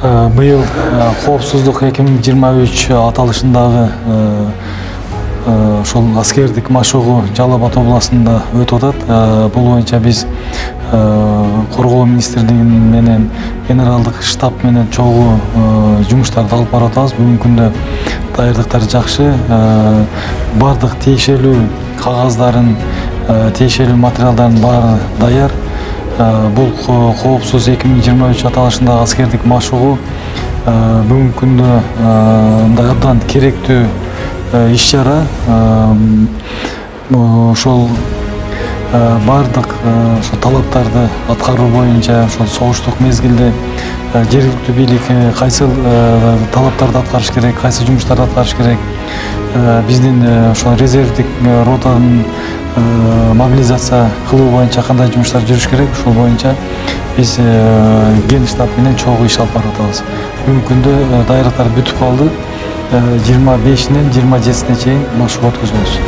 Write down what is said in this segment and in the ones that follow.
Быйыл коопсуздук 2023 аталышындагы ошол аскердик машыгуу Жалал Абад областында өтүп атат. Бул боюнча биз коргоо министрлиги менен генералдык штаб менен чогуу жумуштарды алып барып атабыз. Бүгүнкү күндө даярдыктар жакшы. Бардык тиешелүү кагаздарын, тиешелүү материалдардын баары даяр. Бул коопсуз 2023 аталышындагы аскердик машыгуу бүгүнкү күндө мындай абдан керектүү иш-чара. Ошол бардык талаптарды аткаруу боюнча ошол согуштук мезгилде жергиликтүү бийлик кайсы талаптарды аткарыш керек, кайсы жумуштарды аткарыш керек, биздин ошол резервдик ротанын мобилизация кылуу боюнча кандай жумуштар жүрүш керек, ошол боюнча биз ген штаб менен чогуу иш алып барып атабыз. Бүгүнкү күндө даярдыктар бүтүп калды. 25-нен 27-сине чейин машыгуу өткөзөбүз.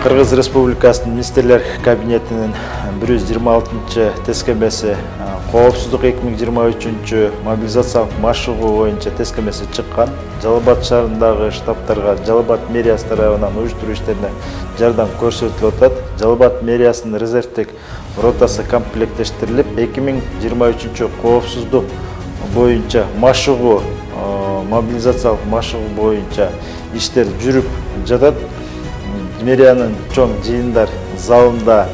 Кыргыз Республикасынын Министрлер Кабинетинин 126 тескемеси коопсуздук 2023 мобилизациялык машыгуу боюнча тескемеси чыккан. Жалал Абад шаарындагы штабтарга Жалал Абад мэриясы тарабынан уюштуруу иштерине жардам көрсөтүлүп атат. Жалал Абад мэриясынын резервдик ротасы комплекттештирилип, 2023 коопсуздук боюнча машыгуу, мобилизациялык машыгуу боюнча иштер жүрүп жатат. Мэриянын чоң жыйындар залында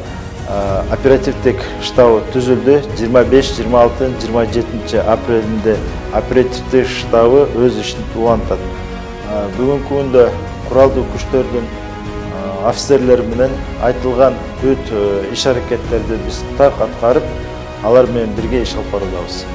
оперативдик штабы түзүлдү. 25, 26, 27 апрелинде оперативдик штабы өз ишин улантат. Бүгүнкү күндө куралдуу күчтөрдүн офицерлери менен айтылган бүт иш аракеттерди биз так аткарып, алар менен бирге иш алып барабыз.